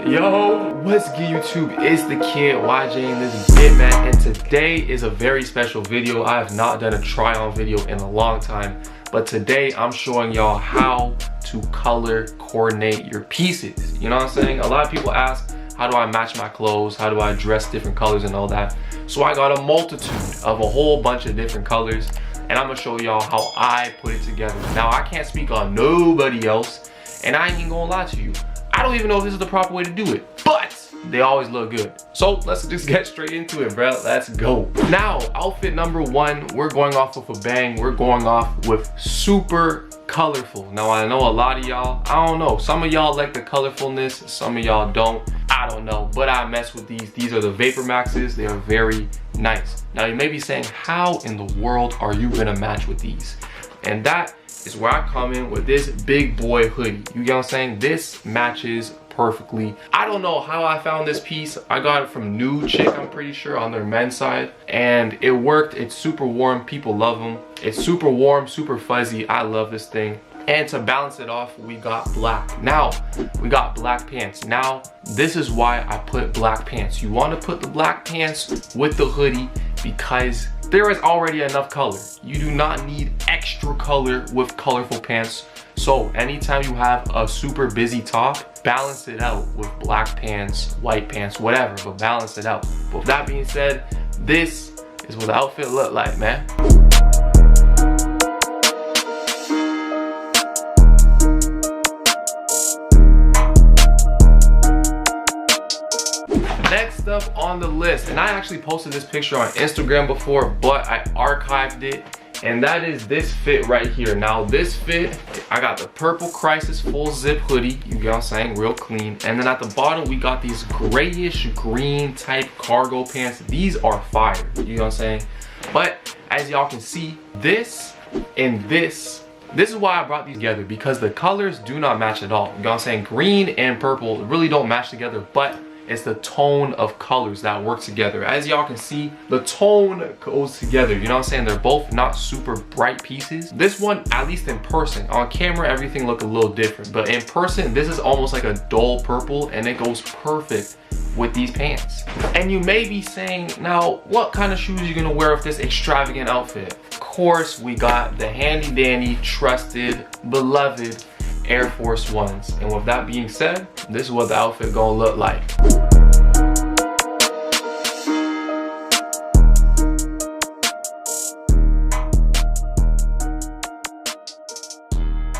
Yo, what's good YouTube? It's the kid YJ and this is Bitman, and today is a very special video. I have not done a try on video in a long time, but today I'm showing y'all how to color coordinate your pieces. You know what I'm saying? A lot of people ask, how do I match my clothes? How do I dress different colors and all that? So I got a multitude of a whole bunch of different colors, and I'm gonna show y'all how I put it together. Now I can't speak on nobody else, and I ain't even gonna lie to you, I don't even know if this is the proper way to do it, but they always look good. So let's just get straight into it, bro. Let's go. Now, outfit number one, we're going off with a bang. We're going off with super colorful. Now, I know a lot of y'all, I don't know. Some of y'all like the colorfulness, some of y'all don't. I don't know, but I mess with these. These are the Vapor Maxes. They are very nice. Now, you may be saying, how in the world are you gonna match with these? And that is where I come in with this big boy hoodie. You get what I'm saying? This matches perfectly. I don't know how I found this piece. I got it from New Chick, I'm pretty sure, on their men's side, and it worked. It's super warm. People love them. It's super warm, super fuzzy. I love this thing. And to balance it off, we got black. Now, we got black pants. Now, this is why I put black pants. You want to put the black pants with the hoodie because there is already enough color. You do not need extra color with colorful pants. So anytime you have a super busy top, balance it out with black pants, white pants, whatever, but balance it out. But with that being said, this is what the outfit look like, man. Next up on the list, and I actually posted this picture on Instagram before, but I archived it, and that is this fit right here. Now this fit, I got the Purple Crisis full zip hoodie, you get what I'm saying, real clean. And then at the bottom, we got these grayish green type cargo pants. These are fire, you know what I'm saying? But as y'all can see, this and this is why I brought these together, because the colors do not match at all. You know what I'm saying? Green and purple really don't match together, but it's the tone of colors that work together. As y'all can see, the tone goes together. You know what I'm saying? They're both not super bright pieces. This one, at least in person, on camera, everything look a little different. But in person, this is almost like a dull purple, and it goes perfect with these pants. And you may be saying, now, what kind of shoes are you gonna wear with this extravagant outfit? Of course, we got the handy dandy, trusted, beloved Air Force Ones. And with that being said, this is what the outfit gonna look like.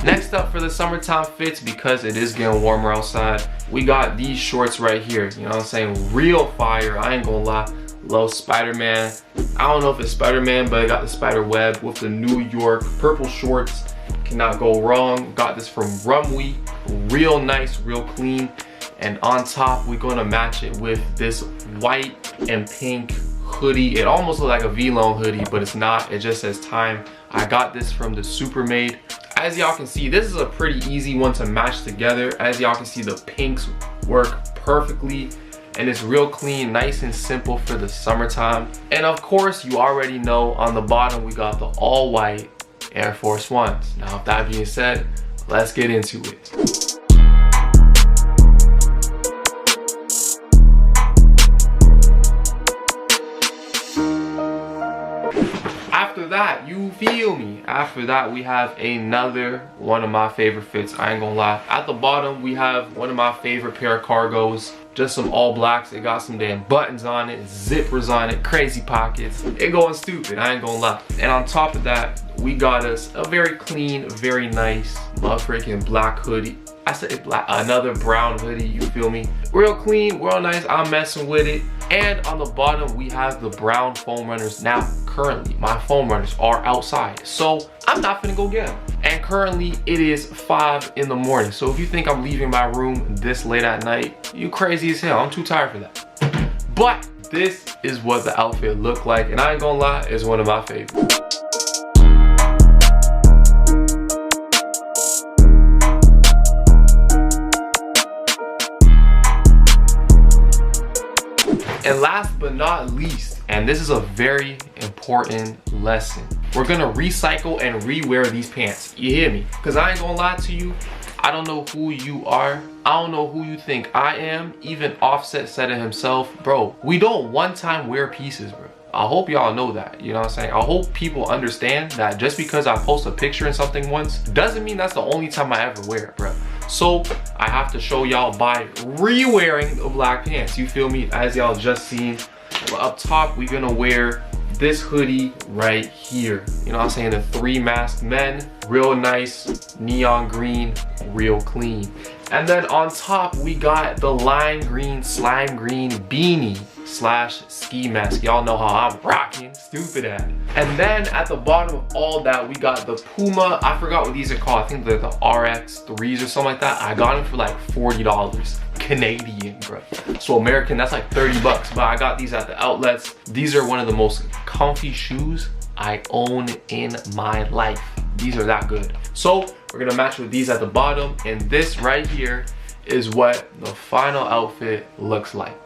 Next up for the summertime fits, because it is getting warmer outside, we got these shorts right here. You know what I'm saying? Real fire, I ain't gonna lie. Love Spider-Man. I don't know if it's Spider-Man, but I got the spider web with the New York purple shorts. Cannot go wrong. Got this from Rumwe. Real nice, real clean. And on top, we're gonna match it with this white and pink hoodie. It almost looks like a V-Lone hoodie, but it's not. It just says Time. I got this from the Supermade. As y'all can see, this is a pretty easy one to match together. As y'all can see, the pinks work perfectly, and it's real clean, nice and simple for the summertime. And of course, you already know, on the bottom, we got the all white Air Force Ones. Now, with that being said, let's get into it. After that, you feel me? After that, we have another one of my favorite fits. I ain't gonna lie. At the bottom, we have one of my favorite pair of cargos. Just some all blacks. It got some damn buttons on it, zippers on it, crazy pockets. It going stupid, I ain't gonna lie. And on top of that, we got us a very clean, very nice motherfucking black hoodie. I said black, another brown hoodie, you feel me? Real clean, real nice, I'm messing with it. And on the bottom, we have the brown foam runners. Now, currently, my foam runners are outside, so I'm not gonna go get them. And currently, it is 5 in the morning. So if you think I'm leaving my room this late at night, you crazy as hell. I'm too tired for that. But this is what the outfit looked like, and I ain't gonna lie, it's one of my favorites. And last but not least, and this is a very important lesson, we're gonna recycle and rewear these pants. You hear me? Because I ain't gonna lie to you, I don't know who you are. I don't know who you think I am. Even Offset said it himself. Bro, we don't one time wear pieces, bro. I hope y'all know that, you know what I'm saying? I hope people understand that just because I post a picture in something once doesn't mean that's the only time I ever wear it, bro. So I have to show y'all by re-wearing the black pants, you feel me? As y'all just seen, up top we're gonna wear this hoodie right here. You know what I'm saying? The 3 Masked Men, real nice, neon green, real clean. And then on top we got the lime green, slime green beanie / ski mask. Y'all know how I'm rocking, stupid ass. And then at the bottom of all that, we got the Puma. I forgot what these are called. I think they're the RX3s or something like that. I got them for like $40 Canadian, bro. So American, that's like 30 bucks. But I got these at the outlets. These are one of the most comfy shoes I own in my life. These are that good. So we're gonna match with these at the bottom. And this right here is what the final outfit looks like.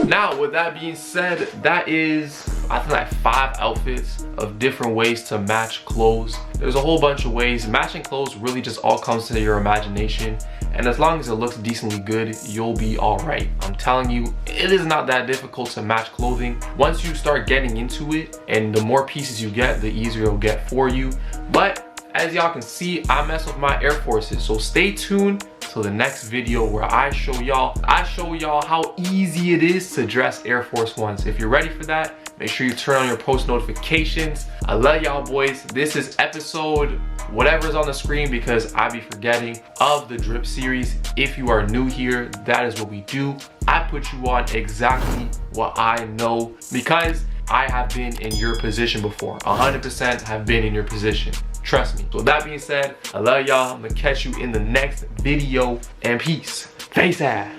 Now, with that being said, that is, I think, like 5 outfits of different ways to match clothes. There's a whole bunch of ways. Matching clothes really just all comes to your imagination. And as long as it looks decently good, you'll be all right. I'm telling you, it is not that difficult to match clothing. Once you start getting into it, and the more pieces you get, the easier it'll get for you. But as y'all can see, I mess with my Air Forces. So stay tuned to the next video where I show y'all how easy it is to dress Air Force Ones. If you're ready for that, make sure you turn on your post notifications. I love y'all boys. This is episode whatever's on the screen because I be forgetting of the drip series. If you are new here, that is what we do. I put you on exactly what I know because I have been in your position before. 100% have been in your position. Trust me. So with that being said, I love y'all. I'm gonna catch you in the next video and peace. Face ass.